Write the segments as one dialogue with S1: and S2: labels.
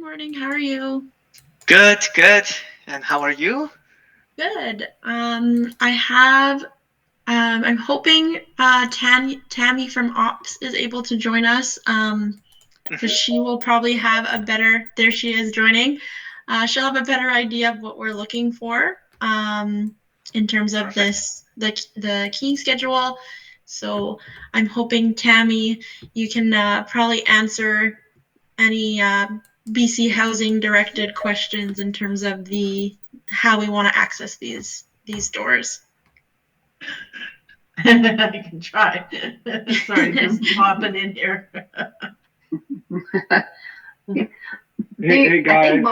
S1: morning. How are you?
S2: Good, good. And how are you?
S1: Good. I'm hoping Tammy from Ops is able to join us. Because she will probably have a better. There she is joining. She'll have a better idea of what we're looking for. In terms of
S2: Perfect.
S1: the keying schedule. So I'm hoping Tammy, you can probably answer any BC housing directed questions in terms of the how we want to access these doors.
S3: I can try. Sorry, just popping in here.
S4: Hey guys,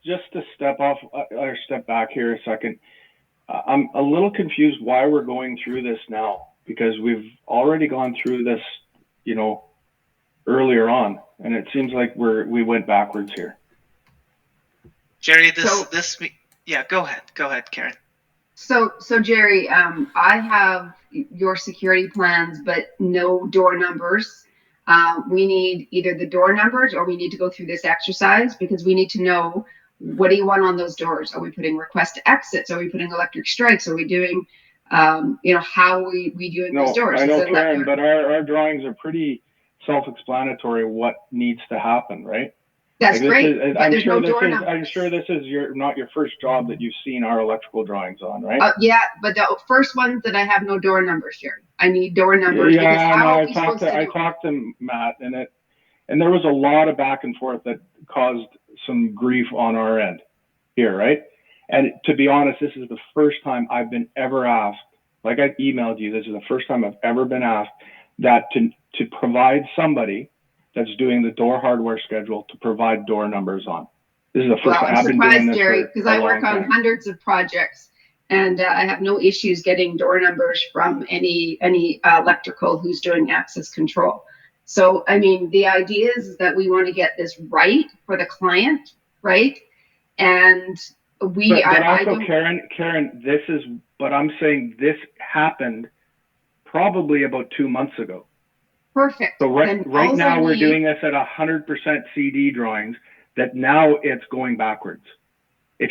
S4: just to step off or step back here a second. I'm a little confused why we're going through this now, because we've already gone through this, earlier on, and it seems like we went backwards here.
S2: Jerry, yeah, go ahead, Karen.
S5: So Jerry, I have your security plans, but no door numbers. We need either the door numbers or we need to go through this exercise because we need to know, what do you want on those doors? Are we putting request to exits? Are we putting electric strikes? Are we doing, how we doing those doors?
S4: I know, Karen, but our drawings are pretty self-explanatory what needs to happen, right?
S5: That's great.
S4: I'm sure this is not your first job that you've seen our electrical drawings on, right?
S5: Yeah, but the first ones that I have no door numbers, Jerry. I need door numbers.
S4: Yeah, I talked to Matt, and there was a lot of back and forth that caused some grief on our end here, right? And to be honest, this is the first time I've been ever asked, like I emailed you, this is the first time I've ever been asked that to provide somebody that's doing the door hardware schedule to provide door numbers on. This is the first time I've been doing this, Jerry,
S5: because I work on hundreds of projects, and I have no issues getting door numbers from any electrical who's doing access control. So, I mean, the idea is that we want to get this right for the client, right? And
S4: Karen, but I'm saying this happened probably about 2 months ago.
S5: Perfect.
S4: So right now we're doing this at 100% CD drawings. That now it's going backwards. If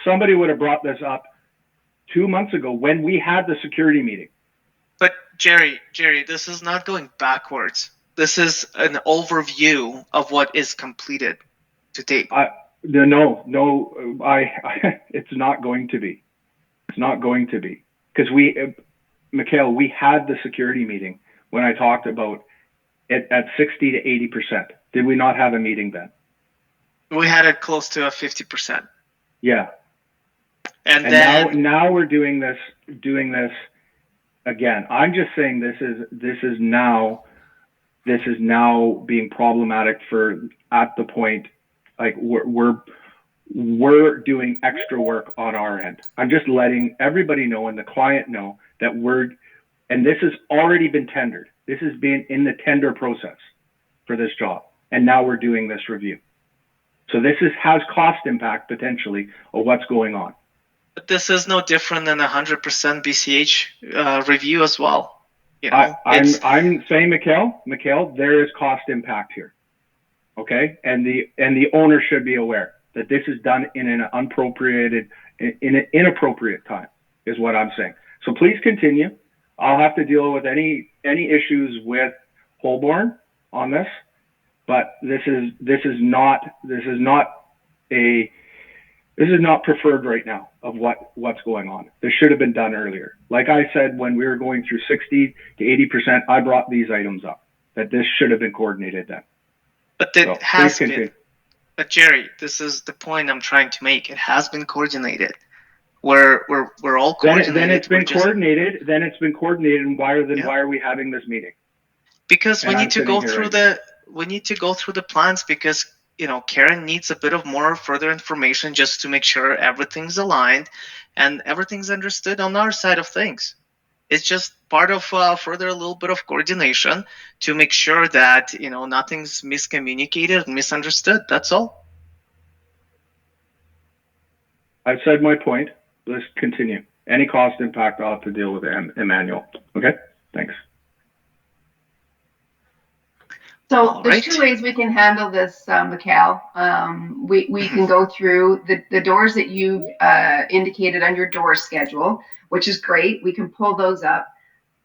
S4: somebody would have brought this up 2 months ago when we had the security meeting.
S2: But Jerry, this is not going backwards. This is an overview of what is completed to date.
S4: It's not going to be. It's not going to be, because Mikhail, we had the security meeting when I talked about it at 60 to 80%. Did we not have a meeting then?
S2: We had it close to a 50%.
S4: Yeah.
S2: And then
S4: now we're doing this again. I'm just saying this is now being problematic at the point, like we're doing extra work on our end. I'm just letting everybody know and the client know that and this has already been tendered. This has been in the tender process for this job. And now we're doing this review. So this has cost impact potentially of what's going on.
S2: But this is no different than 100% BCH review as well.
S4: I'm saying, Mikhail, there is cost impact here. Okay? And the owner should be aware that this is done in an inappropriate time, is what I'm saying. So please continue. I'll have to deal with any issues with Holborn on this, but this is not preferred right now of what's going on. This should have been done earlier. Like I said, when we were going through 60 to 80%, I brought these items up that this should have been coordinated then.
S2: But it has been. But Jerry, this is the point I'm trying to make. It has been coordinated. We're all coordinated.
S4: Then it's been coordinated. And why are we having this meeting?
S2: Because we need to go through the plans, because Karen needs a bit of more further information just to make sure everything's aligned and everything's understood on our side of things. It's just part of further a little bit of coordination to make sure that nothing's miscommunicated and misunderstood. That's all.
S4: I've said my point. Let's continue. Any cost impact, I'll have to deal with Emmanuel. Okay? Thanks.
S5: So
S2: All
S5: there's
S2: right.
S5: two ways we can handle this, Mikhail. We can go through the doors that you've indicated on your door schedule, which is great. We can pull those up.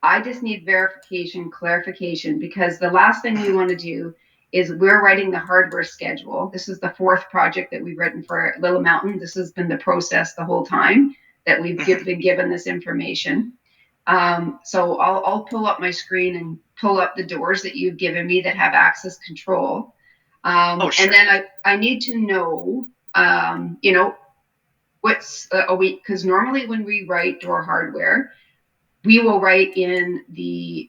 S5: I just need verification, clarification, because the last thing we want to do is we're writing the hardware schedule. This is the fourth project that we've written for Little Mountain. This has been the process the whole time that we've been given this information. So I'll pull up my screen and pull up the doors that you've given me that have access control.
S2: Sure.
S5: And then I need to know, what's a week, because normally when we write door hardware, we will write in the,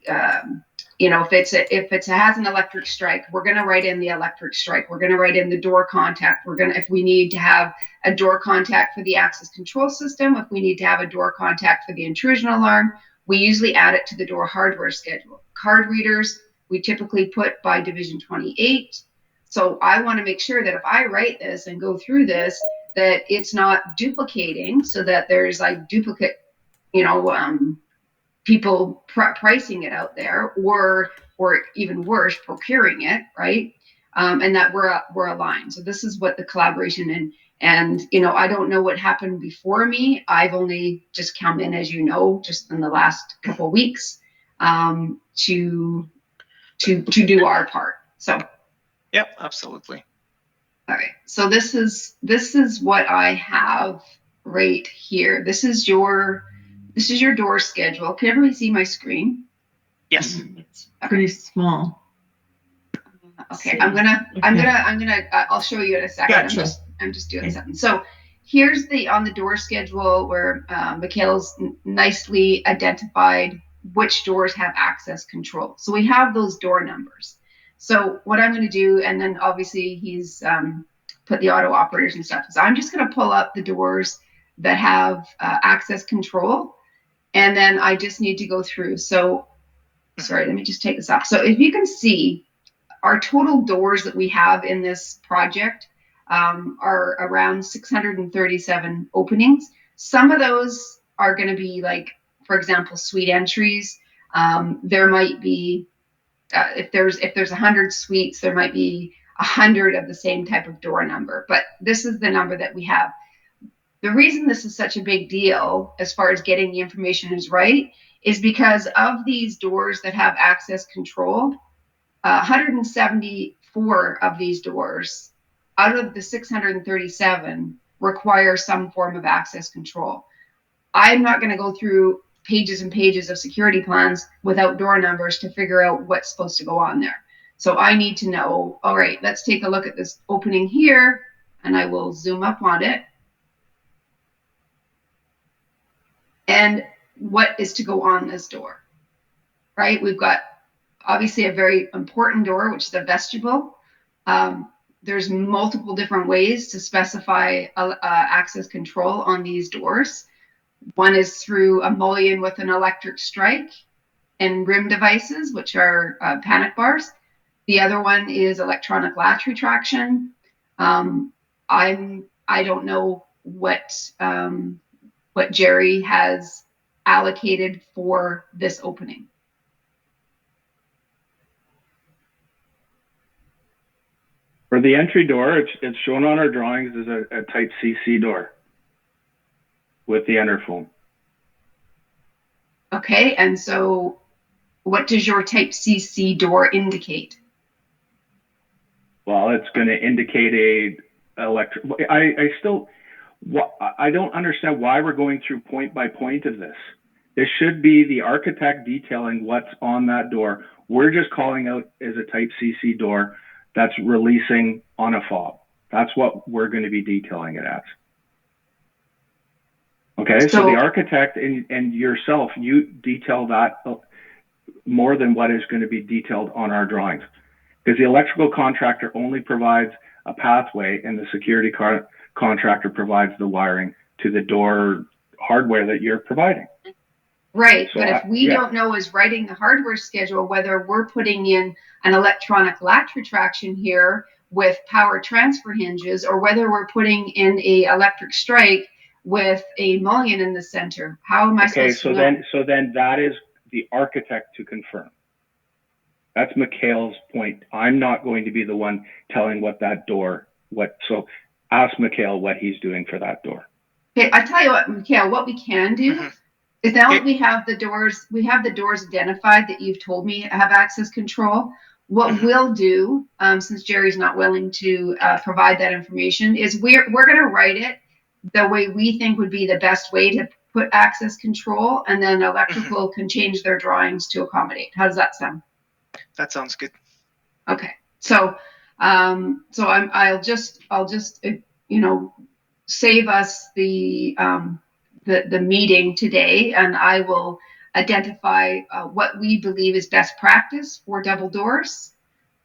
S5: if it has an electric strike, we're going to write in the electric strike. We're going to write in the door contact. If we need to have a door contact for the access control system, if we need to have a door contact for the intrusion alarm, we usually add it to the door hardware schedule. Card readers, we typically put by Division 28. So I want to make sure that if I write this and go through this, that it's not duplicating, so that there's like duplicate, people pricing it out there, or even worse, procuring it, right? And that we're aligned. So this is what the collaboration and I don't know what happened before me. I've only just come in, as you know, just in the last couple of weeks, to do our part. So.
S2: Yep, absolutely.
S5: All right. So this is what I have right here. This is your door schedule. Can everybody see my screen?
S2: Yes.
S3: It's pretty small.
S5: Okay. I'll show you in a second.
S3: Gotcha.
S5: I'm just doing something. So here's on the door schedule where Mikhail's nicely identified which doors have access control. So we have those door numbers. So what I'm going to do, and then obviously he's put the auto operators and stuff. So I'm just going to pull up the doors that have access control, and then I just need to go through. So, sorry, let me just take this off. So if you can see, our total doors that we have in this project are around 637 openings. Some of those are going to be like, for example, suite entries. There might be, if there's 100 suites, there might be 100 of the same type of door number, but this is the number that we have. The reason this is such a big deal as far as getting the information is right is because of these doors that have access control, 174 of these doors out of the 637 require some form of access control. I'm not going to go through pages and pages of security plans without door numbers to figure out what's supposed to go on there. So I need to know, all right, let's take a look at this opening here, and I will zoom up on it. And what is to go on this door, right? We've got obviously a very important door, which is a vestibule. There's multiple different ways to specify access control on these doors. One is through a mullion with an electric strike and rim devices, which are panic bars. The other one is electronic latch retraction. I don't know what Jerry has allocated for this opening.
S4: For the entry door, it's shown on our drawings as a type CC door with the Enterfoam.
S5: Okay, and so what does your type CC door indicate?
S4: Well, it's going to indicate a electric. I don't understand why we're going through point by point of this. This should be the architect detailing what's on that door. We're just calling out as a type CC door that's releasing on a fob. That's what we're going to be detailing it as. Okay, so the architect and yourself, you detail that more than what is going to be detailed on our drawings. Because the electrical contractor only provides a pathway and the security contractor provides the wiring to the door hardware that you're providing.
S5: Right, so but if we don't know as writing the hardware schedule, whether we're putting in an electronic latch retraction here with power transfer hinges, or whether we're putting in a electric strike with a mullion in the center, how am I supposed to know?
S4: So then that is the architect to confirm. That's Mikhail's point. I'm not going to be the one telling so ask Mikhail what he's doing for that door.
S5: Okay, I tell you what, Mikhail, what we can do
S2: Mhm.
S5: is now that
S2: Okay.
S5: we have the doors identified that you've told me have access control. What
S2: Mhm.
S5: we'll do, since Jerry's not willing to provide that information, is we're going to write it the way we think would be the best way to put access control, and then electrical can change their drawings to accommodate. How does that sound?
S2: That sounds good.
S5: Okay, so I'll just save us the meeting today, and I will identify what we believe is best practice for double doors,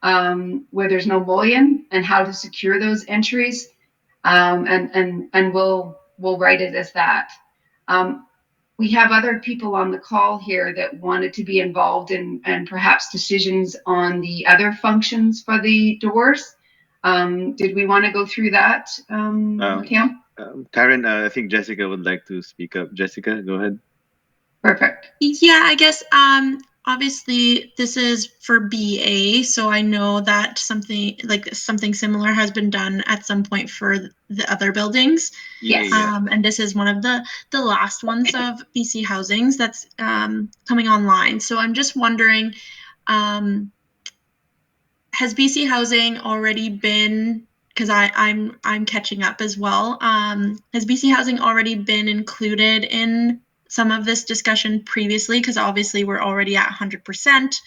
S5: where there's no mullion, and how to secure those entries, and we'll write it as that. We have other people on the call here that wanted to be involved in and perhaps decisions on the other functions for the doors. Did we want to go through that, Mikhail?
S6: Karen, I think Jessica would like to speak up. Jessica, go ahead.
S5: Perfect.
S1: Yeah, I guess obviously this is for BA, so I know that something similar has been done at some point for the other buildings.
S5: Yes.
S1: And this is one of the last ones of BC Housings that's coming online. So I'm just wondering, has BC Housing already been, because I'm catching up as well. Has BC Housing already been included in some of this discussion previously? Because obviously we're already at 100%.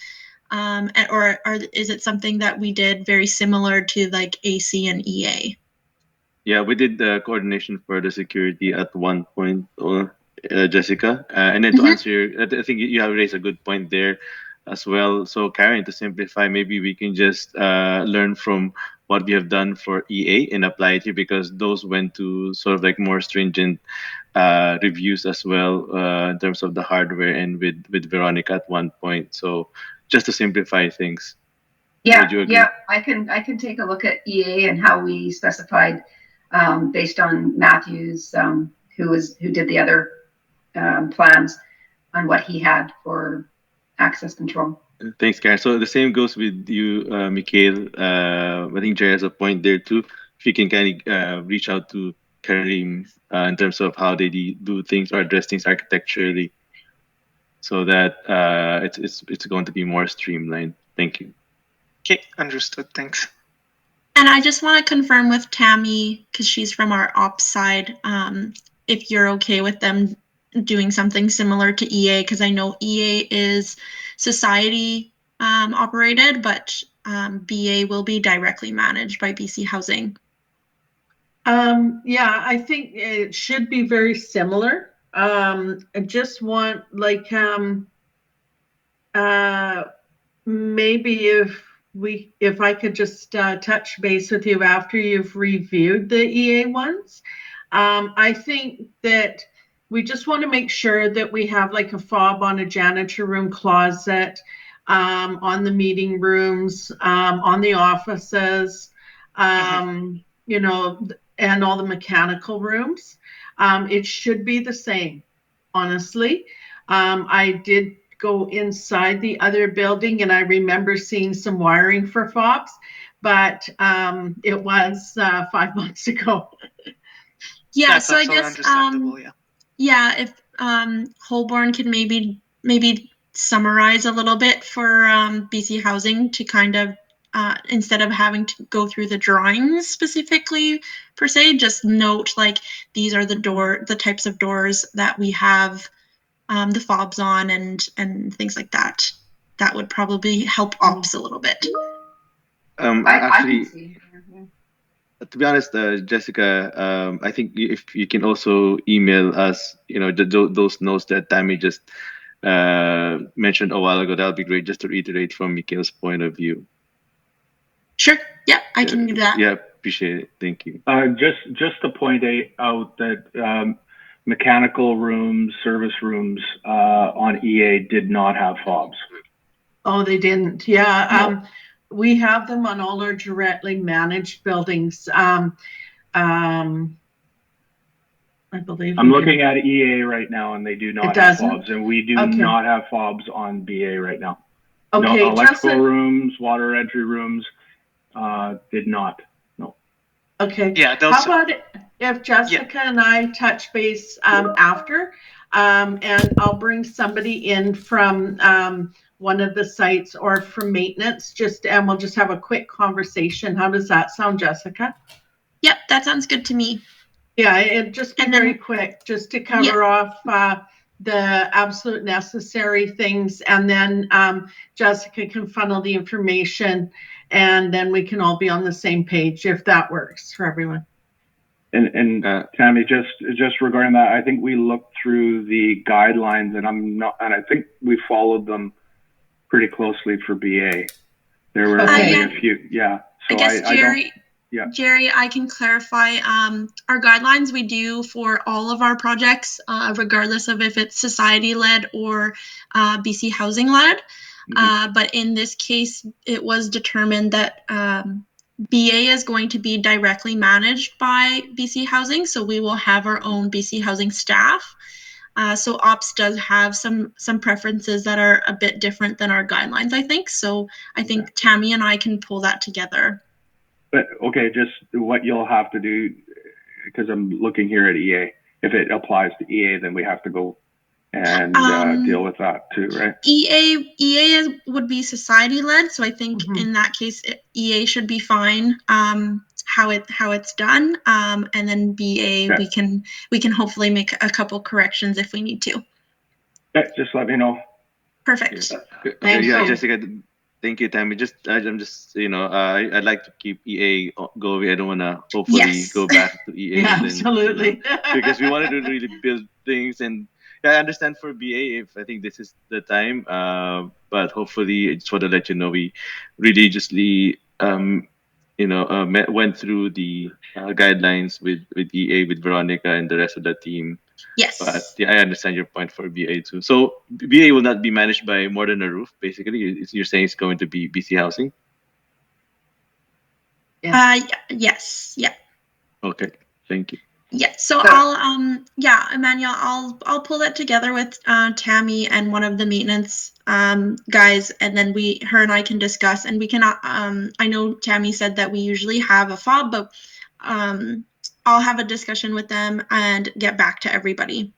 S1: Or is it something that we did very similar to like AC and EA?
S6: Yeah, we did the coordination for the security at one point, Jessica. And then to answer I think you have raised a good point there as well. So Karen, to simplify, maybe we can just learn from what we have done for EA and apply it here, because those went to sort of like more stringent reviews as well in terms of the hardware, and with Veronica at one point. So just to simplify things. Would you agree?
S5: Yeah, I can take a look at EA and how we specified based on Matthews, who did the other plans on what he had for access control.
S6: Thanks, Karen. So the same goes with you, Mikhail. I think Jerry has a point there too. If you can kind of reach out to Karim in terms of how they do things or address things architecturally, so that it's going to be more streamlined. Thank you.
S2: Okay, understood. Thanks.
S1: And I just want to confirm with Tammy, because she's from our ops side, if you're okay with them doing something similar to EA, because I know EA is society operated, but BA will be directly managed by BC Housing.
S3: Yeah, I think it should be very similar. I just want maybe if I could just touch base with you after you've reviewed the EA ones. I think that we just want to make sure that we have like a fob on a janitor room closet, on the meeting rooms, on the offices, you know, and all the mechanical rooms. It should be the same, honestly. I did go inside the other building, and I remember seeing some wiring for fobs, but it was 5 months ago.
S1: Yeah,
S2: That's
S1: so I guess
S2: understandable,
S1: yeah, if Holborn can maybe summarize a little bit for BC Housing to kind of instead of having to go through the drawings specifically per se, just note like these are the types of doors that we have the fobs on and things like that. That would probably help ops a little bit.
S6: Actually, to be honest, Jessica, I think if you can also email us, you know, those notes that Tammy just mentioned a while ago, that would be great, just to reiterate from Mikhail's point of view.
S1: Sure. Yeah, I can do that.
S6: Yeah, appreciate it. Thank you.
S4: Just to point out that mechanical rooms, service rooms on EA did not have fobs.
S3: Oh, they didn't. Yeah.
S4: No.
S3: We have them on all our directly managed buildings. I believe.
S4: I'm looking at EA right now, and they do not have fobs, and we do not have fobs on BA right now.
S3: Okay,
S4: no, electrical
S3: Justin.
S4: rooms, water entry rooms, did not. No.
S3: Okay.
S2: Yeah,
S3: How
S2: those.
S3: about if Jessica and I touch base after, and I'll bring somebody in from one of the sites or from maintenance, and we'll just have a quick conversation. How does that sound, Jessica?
S1: Yep, that sounds good to me.
S3: Yeah, it just be
S1: And then-
S3: very quick, just to cover off the absolute necessary things, and then Jessica can funnel the information, and then we can all be on the same page if that works for everyone.
S4: And Tammy, just regarding that, I think we looked through the guidelines, and I think we followed them pretty closely for BA. There were only a few, yeah. So
S1: I guess Jerry,
S4: yeah.
S1: Jerry, I can clarify. Our guidelines we do for all of our projects, regardless of if it's society-led or BC Housing-led. But in this case, it was determined that BA is going to be directly managed by BC Housing, so we will have our own BC Housing staff. So ops does have some preferences that are a bit different than our guidelines, I think. So I think Tammy and I can pull that together.
S4: But okay, just what you'll have to do, because I'm looking here at EA. If it applies to EA, then we have to go and deal with that too, right?
S1: EA would be society led, so I think in that case EA should be fine. How it's done, and then BA we can hopefully make a couple corrections if we need to.
S4: Yeah, just let me know.
S1: Perfect.
S3: Thank you.
S6: Jessica. Thank you, Tammy. I'm just, I'd like to keep EA going. I don't want to hopefully go back to EA.
S3: Yeah,
S6: and then,
S3: absolutely.
S6: because we wanted to really build things, and I understand for BA if I think this is the time. But hopefully, I just want to let you know we religiously, went through the guidelines with EA, with Veronica and the rest of the team.
S1: Yes.
S6: But yeah, I understand your point for BA too. So BA will not be managed by More Than a Roof, basically. You're saying it's going to be BC Housing?
S1: Yes. Yeah.
S6: Okay. Thank you.
S1: Yeah. So I'll Emmanuel, I'll pull that together with Tammy and one of the maintenance guys, and then her and I can discuss, and we can I know Tammy said that we usually have a FOB, but I'll have a discussion with them and get back to everybody.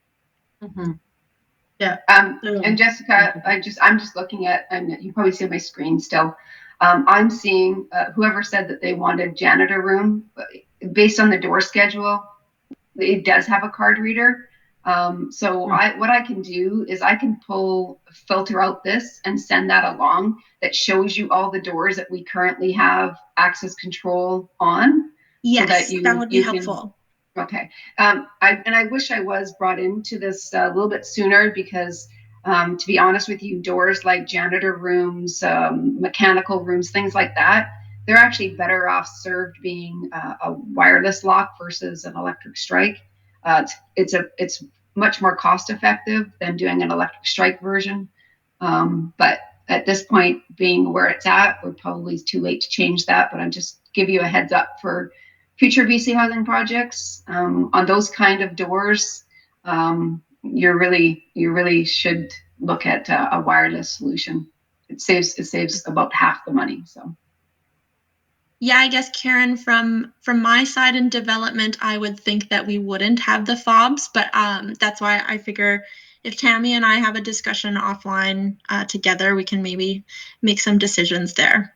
S3: Yeah.
S5: And Jessica, I'm just looking at, and you probably see my screen still. I'm seeing whoever said that they wanted janitor room, based on the door schedule, it does have a card reader. So what I can do is I can filter out this and send that along that shows you all the doors that we currently have access control on.
S1: Yes,
S5: so
S1: that would be helpful.
S5: Okay. I wish I was brought into this a little bit sooner, because to be honest with you, doors like janitor rooms, mechanical rooms, things like that, they're actually better off served being a wireless lock versus an electric strike. It's much more cost effective than doing an electric strike version. But at this point, being where it's at, we're probably too late to change that. But I'm just give you a heads up for future BC Housing projects on those kind of doors. You really should look at a wireless solution. It saves about half the money. So.
S1: Yeah, I guess Karen, from my side in development, I would think that we wouldn't have the FOBs, but that's why I figure if Tammy and I have a discussion offline together, we can maybe make some decisions there.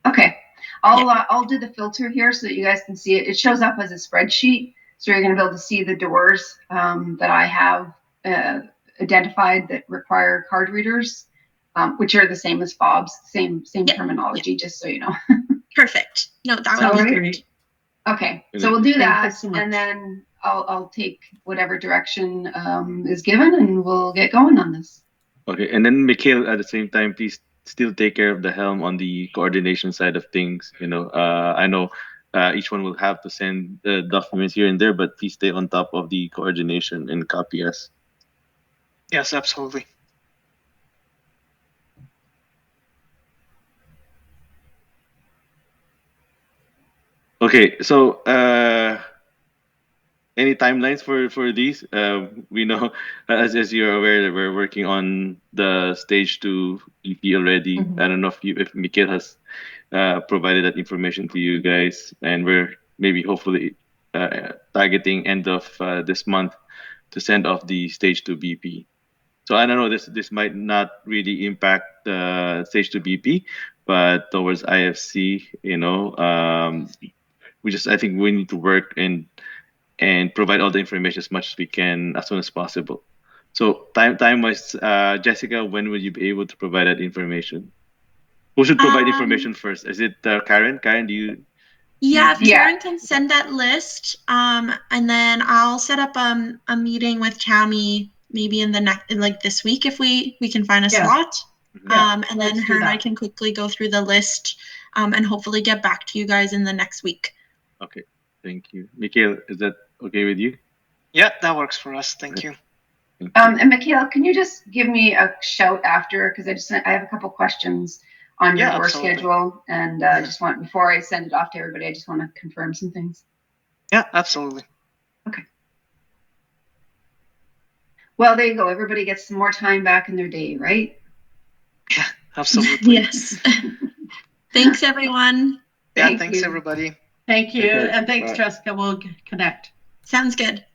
S5: Okay, I'll do the filter here so that you guys can see it. It shows up as a spreadsheet, so you're going to be able to see the doors that I have identified that require card readers, which are the same as FOBs, same terminology, just so you know.
S1: Perfect. No, that would be great.
S5: Okay, so we'll do that, and then I'll take whatever direction is given, and we'll get going on this.
S6: Okay, and then Mikhail, at the same time, please still take care of the helm on the coordination side of things. I know each one will have to send the documents here and there, but please stay on top of the coordination and copy us.
S2: Yes, absolutely.
S6: Okay, so any timelines for these? We know, as you're aware, that we're working on the stage 2 EP already.
S3: Mhm.
S6: I don't know if Mikhail has provided that information to you guys, and we're maybe hopefully targeting end of this month to send off the stage 2 BP. So I don't know, this might not really impact stage 2 BP, but towards IFC, I think we need to work and provide all the information as much as we can as soon as possible. So time wise, Jessica, when will you be able to provide that information? Who should provide information first? Is it Karen? Karen, do you?
S1: Yeah, if
S5: Yeah.
S1: Karen can send that list, and then I'll set up a meeting with Tammy maybe in like this week if we can find a
S3: Yeah.
S1: slot.
S3: Yeah,
S1: And then
S3: let's do
S1: her and I
S3: that.
S1: can quickly go through the list, and hopefully get back to you guys in the next week.
S6: Okay, thank you. Mikhail, is that okay with you?
S2: Yeah, that works for us. Thank you.
S6: Thank you.
S5: And Mikhail, can you just give me a shout after? Because I have a couple questions on your
S2: Yeah,
S5: door
S2: absolutely.
S5: schedule, and I just want, before I send it off to everybody, I just want to confirm some things.
S2: Yeah, absolutely.
S5: Well, there you go. Everybody gets some more time back in their day, right?
S2: Yeah, absolutely.
S1: Yes. Thanks, everyone.
S2: Yeah,
S5: Thank
S2: thanks
S5: you.
S2: everybody.
S3: Thank you,
S4: Take care.
S3: and thanks,
S4: Bye.
S3: Jessica. We'll connect.
S1: Sounds good.